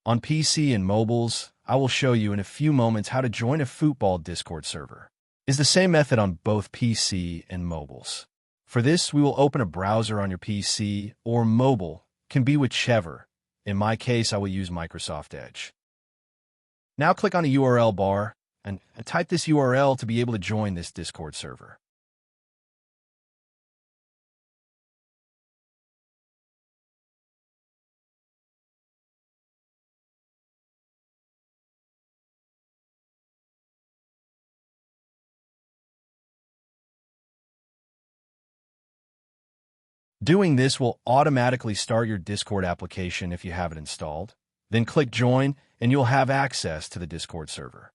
On PC and mobiles, I will show you in a few moments how to join a football Discord server. It's the same method on both PC and mobiles. For this, we will open a browser on your PC or mobile, can be whichever. In my case, I will use Microsoft Edge. Now click on the URL bar and type this URL to be able to join this Discord server. Doing this will automatically start your Discord application if you have it installed. Then click Join, and you'll have access to the Discord server.